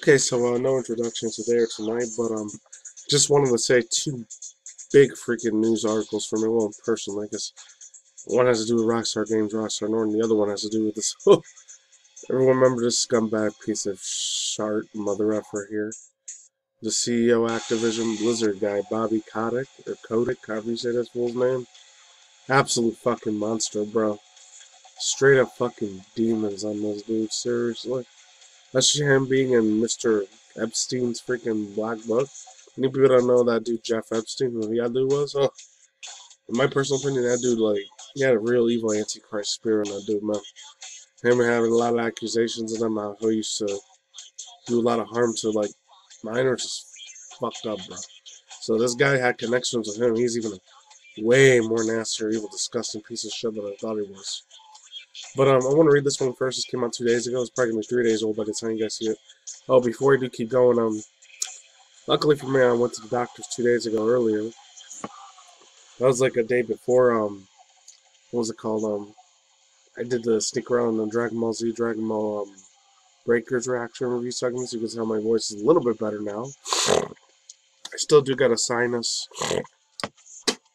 Okay, so no introduction today or tonight, but just wanted to say two big freaking news articles for me. Well, personally, because one has to do with Rockstar Games, Rockstar North, and the other one has to do with this. Everyone remember this scumbag piece of shart mother effer here? The CEO Activision Blizzard guy, Bobby Kotick, or Kotick, however you say that fool's name. Absolute fucking monster, bro. Straight up fucking demons on this dude, seriously. Especially him being in Mr. Epstein's freaking black book. Many people don't know that dude Jeff Epstein, who that dude was. Oh, in my personal opinion, that dude, like, he had a real evil antichrist spirit in that dude, man. Him having a lot of accusations of him, how he used to do a lot of harm to, like, minors is fucked up, bro. So this guy had connections with him. He's even a way more nastier, evil, disgusting piece of shit than I thought he was. But I want to read this one first. This came out 2 days ago. It's probably going to be 3 days old by the time you guys see it. Oh, before I do keep going, luckily for me, I went to the doctor's 2 days ago earlier. That was like a day before, what was it called? I did the sneak around on Dragon Ball Z, Dragon Ball, Breakers reaction review segments. You can tell my voice is a little bit better now. I still do got a sinus.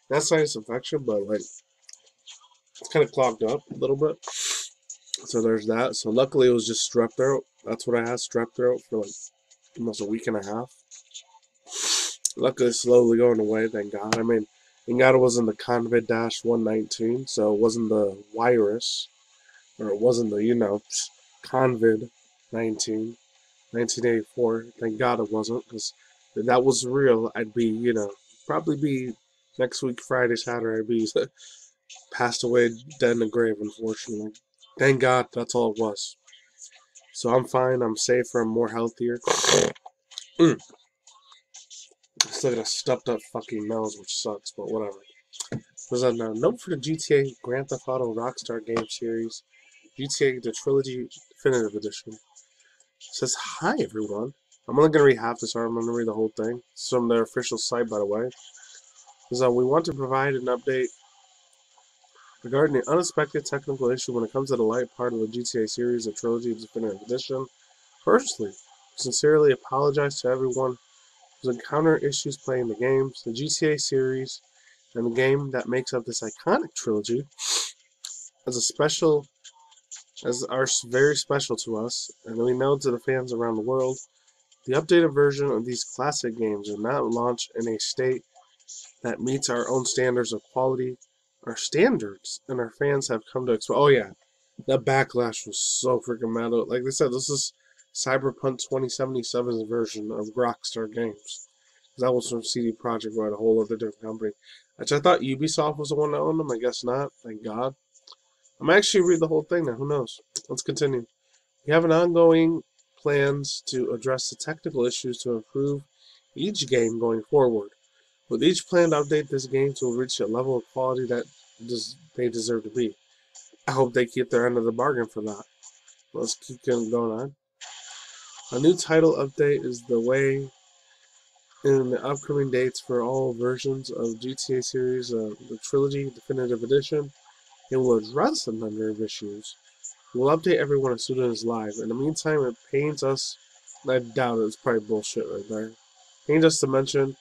Not sinus infection, but like, it's kind of clogged up a little bit. So there's that. So luckily it was just strep throat. That's what I had, strep throat, for like almost a week and a half. Luckily it's slowly going away, thank God. I mean, thank God it wasn't the COVID-119, so it wasn't the virus, or it wasn't the, COVID-19, 1984. Thank God it wasn't, because if that was real, I'd be, probably be next week, Friday, Saturday, I'd be passed away, dead in the grave, unfortunately. Thank God that's all it was. So I'm fine, I'm safer, I'm more healthier. Still got a stuffed up fucking nose, which sucks, but whatever. There's a note for the GTA Grand Theft Auto Rockstar Games series, GTA The Trilogy Definitive Edition. It says, hi everyone. I'm only going to read half this article, I'm going to read the whole thing. It's from their official site, by the way. It says, we want to provide an update regarding the unexpected technical issue when it comes to the light part of the GTA series, The Trilogy Definitive Edition. Firstly, sincerely apologize to everyone who's encountered issues playing the games, the GTA series, and the game that makes up this iconic trilogy are very special to us, and we know to the fans around the world. The updated version of these classic games are not launched in a state that meets our own standards of quality, our standards, and our fans have come to expect. Oh yeah, that backlash was so freaking mad. Like they said, this is Cyberpunk 2077's version of Rockstar Games. That was from CD Projekt Red, a whole other different company. Which I thought Ubisoft was the one that owned them. I guess not. Thank God. I'm actually read the whole thing now. Who knows? Let's continue. We have an ongoing plans to address the technical issues to improve each game going forward. With each planned update, this game will reach a level of quality that they deserve to be. I hope they keep their end of the bargain for that. Let's keep going on. A new title update is the way in the upcoming dates for all versions of GTA series, the Trilogy Definitive Edition. It will address a number of issues. We'll update everyone as soon as it's live. In the meantime, it pains us, I doubt it, it's probably bullshit right there. Pains us to mention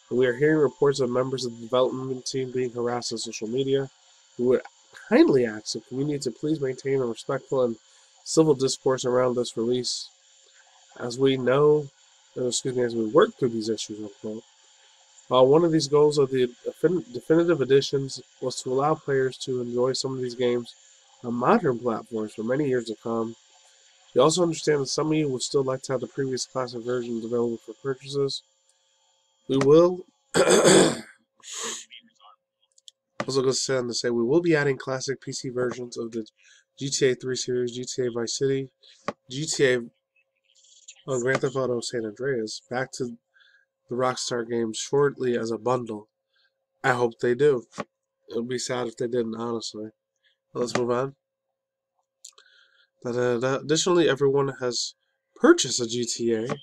that we are hearing reports of members of the development team being harassed on social media. We would kindly ask the community to please maintain a respectful and civil discourse around this release, as we work through these issues, unquote. One of these goals of the definitive editions was to allow players to enjoy some of these games on modern platforms for many years to come. We also understand that some of you would still like to have the previous classic versions available for purchases. We will also goes on to say we will be adding classic PC versions of the GTA 3 series, GTA Vice City, GTA Grand Theft Auto San Andreas back to the Rockstar Games shortly as a bundle. I hope they do. It would be sad if they didn't, honestly. Let's move on. Additionally, everyone has purchased a GTA.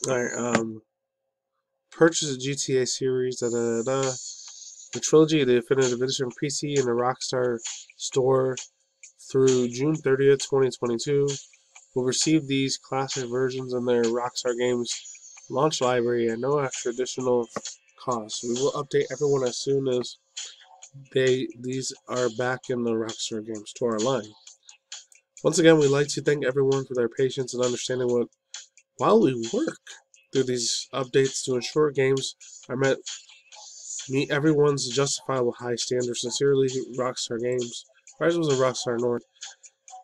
Alright, purchased a GTA series. The trilogy, the Definitive Edition PC in the Rockstar store through June 30th, 2022. will receive these classic versions in their Rockstar Games launch library at no extra additional cost. We will update everyone as soon as these are back in the Rockstar Games to our line. Once again, we'd like to thank everyone for their patience and understanding while we work through these updates to ensure games are meet everyone's justifiable high standards. Sincerely, Rockstar Games. Rise was a Rockstar North.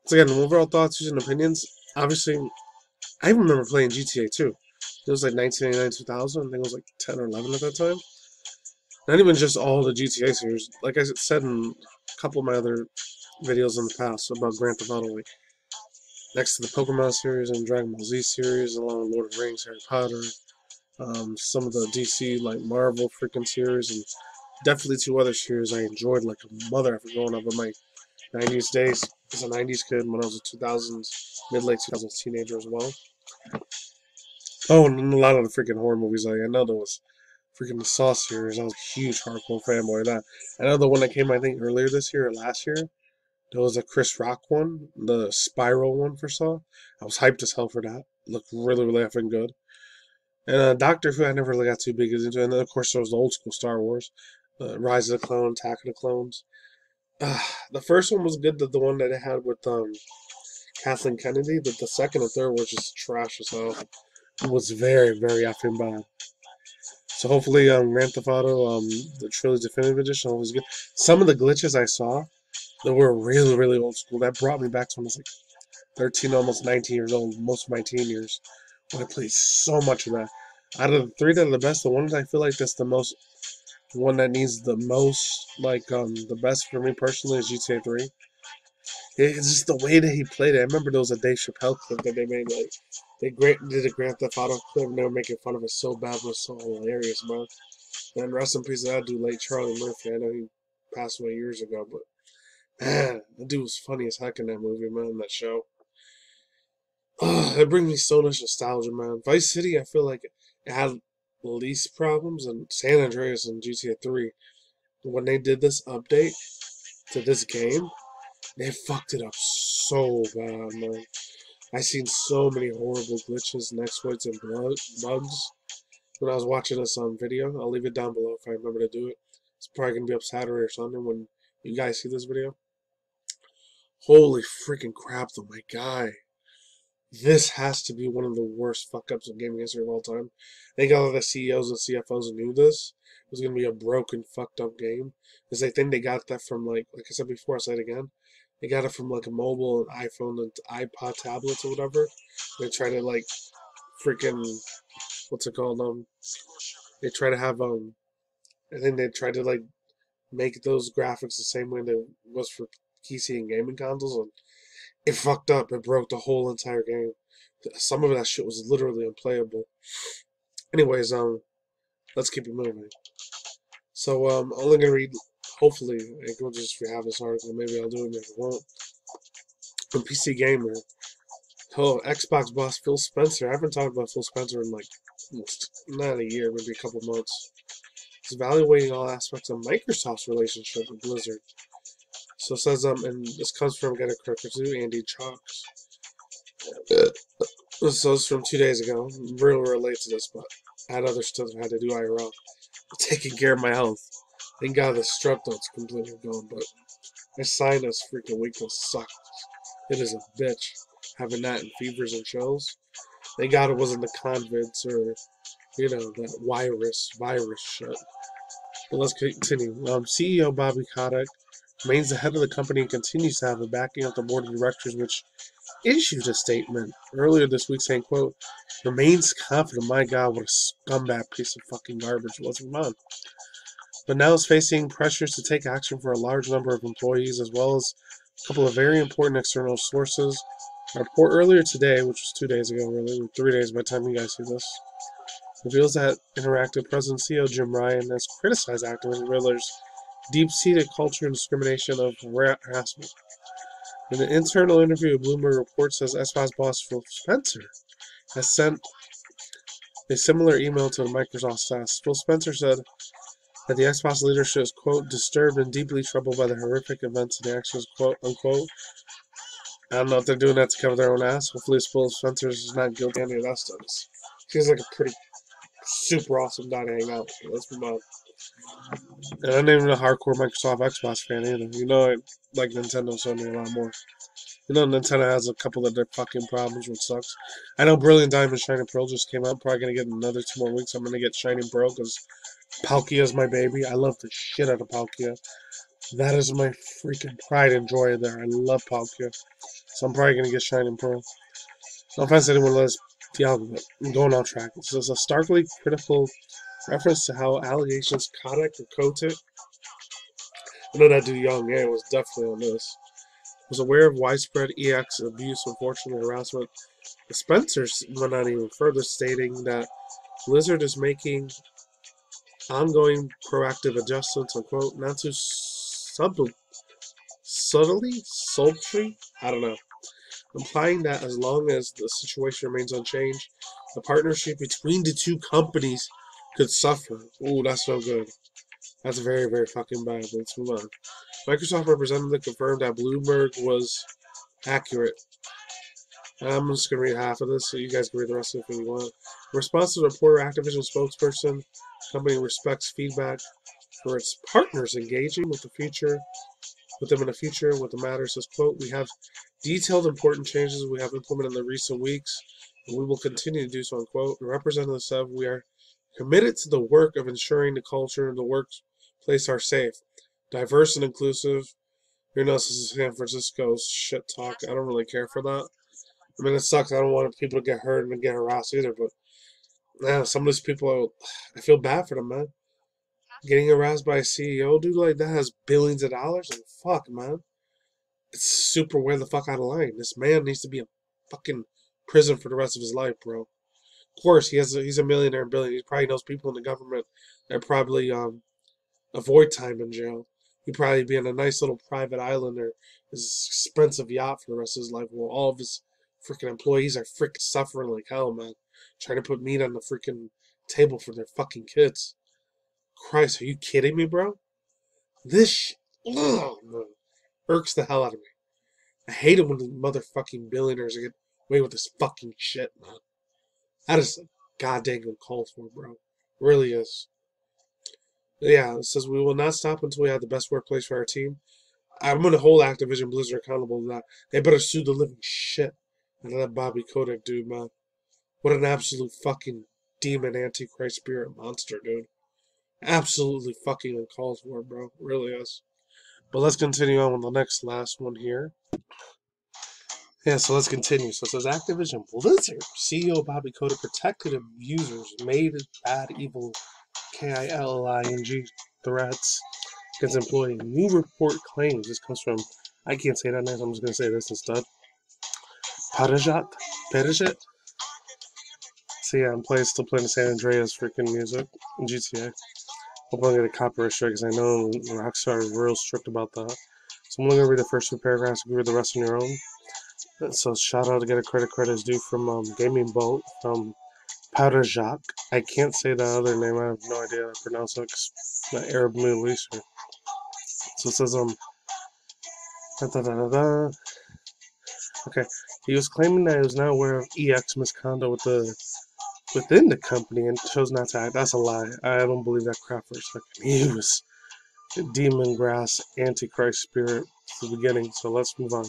Once again, overall thoughts, views, and opinions. Obviously, I remember playing GTA 2. It was like 1999, 2000. I think it was like 10 or 11 at that time. Not even just all the GTA series. Like I said in a couple of my other videos in the past about Grand Theft Auto, like next to the Pokemon series and Dragon Ball Z series, along with Lord of the Rings, Harry Potter, some of the DC like Marvel freaking series, and definitely two other series I enjoyed like a mother after growing up in my 90s days as a 90s kid when I was a 2000s, mid-late 2000s teenager as well. Oh, and a lot of the freaking horror movies. Like I know there was freaking the Saw series. I was a huge hardcore fanboy of that. I know the one that came I think earlier this year or last year. There was a Chris Rock one, the Spiral one for Saw. I was hyped as hell for that. Looked really, really effing good. And Doctor Who, I never really got too big into. And then, of course, there was the old school Star Wars, Rise of the Clones, Attack of the Clones. The first one was good. The one that it had with Kathleen Kennedy. But the second and third was just trash as hell. It was very, very effing bad. So hopefully, Grand Theft Auto, the Trilogy Definitive Edition, was good. Some of the glitches I saw that were really, really old school. That brought me back to when I was like 13, almost 19 years old, most of my teen years. When I played so much of that. Out of the three that are the best, the one that I feel like that's the most, one that needs the most, like, the best for me personally is GTA 3. It's just the way that he played it. I remember there was a Dave Chappelle clip that they made, like, they did a Grand Theft Auto clip and they were making fun of it so bad, but it was so hilarious, man. And rest in peace to that dude, late Charlie Murphy. I know he passed away years ago, but man, that dude was funny as heck in that movie, man, that show. It brings me so much nostalgia, man. Vice City, I feel like it had least problems, and San Andreas and GTA 3, when they did this update to this game, they fucked it up so bad, man. I seen so many horrible glitches and exploits and bugs when I was watching this video. I'll leave it down below if I remember to do it. It's probably going to be up Saturday or Sunday when you guys see this video. Holy freaking crap, though, my guy. This has to be one of the worst fuck-ups in gaming history of all time. I think all of the CEOs and CFOs knew this. It was going to be a broken, fucked-up game. Because they think they got that from, like I said before, I'll say it again. They got it from, like, a mobile, an iPhone, and iPod tablets or whatever. They try to, like, freaking, what's it called? They try to have, I think they try to, like, make those graphics the same way that was for PC and gaming consoles, and it fucked up. It broke the whole entire game. Some of that shit was literally unplayable. Anyways, let's keep it moving. So, I'm only gonna read, hopefully, I will just have this article. Maybe I'll do it, maybe I won't. From PC Gamer. Oh, Xbox boss Phil Spencer. I haven't talked about Phil Spencer in like, not a year, maybe a couple months. He's evaluating all aspects of Microsoft's relationship with Blizzard. So it says, and this comes from Get a Cracker too, Andy Chalks. So it's from 2 days ago. Real relate to this, but I had other stuff I had to do IRL. Taking care of my health. Thank God the strep throat's completely gone, but my sinus freaking weakness sucks. It is a bitch. Having that and fevers and chills. Thank God it wasn't the convids or, you know, that virus shit. But let's continue. CEO Bobby Kotick remains the head of the company and continues to have the backing of the board of directors, which issued a statement earlier this week saying, quote, remains confident, my God, what a scumbag piece of fucking garbage was Vermont. But now is facing pressures to take action for a large number of employees, as well as a couple of very important external sources. A report earlier today, which was 2 days ago, really, 3 days by the time you guys see this, reveals that Interactive President CEO Jim Ryan has criticized Activision Riddler's deep-seated culture and discrimination of harassment. In an internal interview, Bloomberg Report says Xbox boss Phil Spencer has sent a similar email to the Microsoft staff. Phil Spencer said that the Xbox leadership is, quote, disturbed and deeply troubled by the horrific events and actions, quote, unquote, I don't know if they're doing that to cover their own ass. Hopefully, Spencer is not guilty of any of that stuff. Seems like a pretty super awesome guy to hang out with. Let's move on. And I'm not even a hardcore Microsoft Xbox fan either. You know, I like Nintendo Sony a lot more. You know, Nintendo has a couple of their fucking problems, which sucks. I know Brilliant Diamond Shining Pearl just came out. Probably gonna get another 2 more weeks. I'm gonna get Shining Pearl because Palkia is my baby. I love the shit out of Palkia. That is my freaking pride and joy there. I love Palkia. So I'm probably gonna get Shining Pearl. No offense to anyone who loves Diablo, but I'm going off track. This is a starkly critical reference to how allegations Kotick, I know that dude Young yeah, was definitely on this, was aware of widespread EX abuse, unfortunately harassment. The Spencers went on even further, stating that Blizzard is making ongoing proactive adjustments, unquote, not too subtly, sultry, I don't know, implying that as long as the situation remains unchanged, the partnership between the two companies could suffer. Ooh, that's no good. That's very, very fucking bad. Let's move on. Microsoft representative confirmed that Bloomberg was accurate. I'm just going to read half of this so you guys can read the rest of it if you want. In response to the reporter, Activision spokesperson, company respects feedback for its partners engaging with them in the future with the matter. Says, quote, we have detailed important changes we have implemented in the recent weeks, and we will continue to do so, unquote. The representative said, we are committed to the work of ensuring the culture and the workplace are safe, diverse and inclusive. You know, this is San Francisco's shit talk. I don't really care for that. I mean, it sucks. I don't want people to get hurt and get harassed either, but man, some of these people, I feel bad for them, man. Getting harassed by a CEO, dude, like that has billions of dollars. Like, fuck, man. It's super way the fuck out of line. This man needs to be in fucking prison for the rest of his life, bro. Of course, he's a millionaire and billionaire. He probably knows people in the government that probably avoid time in jail. He'd probably be on a nice little private island or his expensive yacht for the rest of his life, while all of his freaking employees are freaking suffering like hell, man. Trying to put meat on the freaking table for their fucking kids. Christ, are you kidding me, bro? This shit, ugh, man, irks the hell out of me. I hate it when the motherfucking billionaires get away with this fucking shit, man. That is a goddamn uncalled for, bro. It really is. Yeah, it says we will not stop until we have the best workplace for our team. I'm gonna hold Activision Blizzard accountable to that. They better sue the living shit out of that Bobby Kotick dude, man. What an absolute fucking demon antichrist spirit monster, dude. Absolutely fucking uncalled for, bro. It really is. But let's continue on with the last one here. Yeah, so let's continue. So it says Activision Blizzard CEO Bobby Kotick protected abusers, made bad, evil, KILING threats against employee. New report claims this comes from, I can't say that name, so I'm just going to say this instead. Perejat? So yeah, I'm still playing the San Andreas freaking music in GTA. Hope I don't get a copyright strike because I know Rockstar is real strict about that. So I'm only going to read the first 2 paragraphs and read the rest on your own. So shout out to get a credit is due from Gaming Bolt from Perejat. I can't say that other name. I have no idea how to pronounce it. The Arab Middle Eastern. So it says Okay, he was claiming that he was not aware of EX misconduct within the company and chose not to act. That's a lie. I don't believe that crap for a second. He was a demon grass antichrist spirit from the beginning. So let's move on.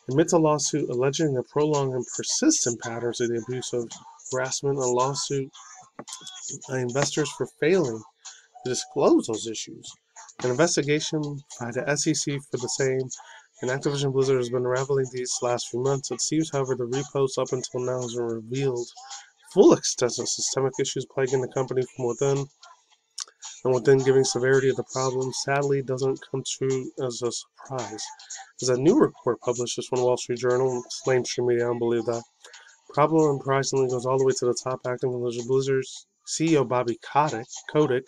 Amidst a lawsuit alleging a prolonged and persistent patterns of the abuse of harassment, a lawsuit by investors for failing to disclose those issues. An investigation by the SEC for the same, and Activision Blizzard has been unraveling these last few months. It seems, however, the reposts up until now has revealed full extent of systemic issues plaguing the company from within, and within giving severity of the problem, sadly, doesn't come true as a surprise. There's a new report published just from the Wall Street Journal, it's mainstream media, I don't believe that. Problem, surprisingly, goes all the way to the top Activision Blizzard's CEO Bobby Kotick.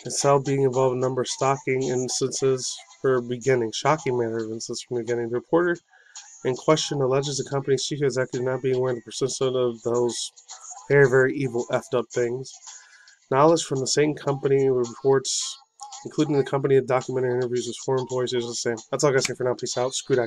Itself being involved in a number of shocking instances from the beginning. The reporter in question alleges the company's chief executive not being aware of the persistence of those very, very evil effed up things. Knowledge from the same company reports including the company that documented interviews with former employees, is the same. That's all I gotta say for now. Peace out. Screw that.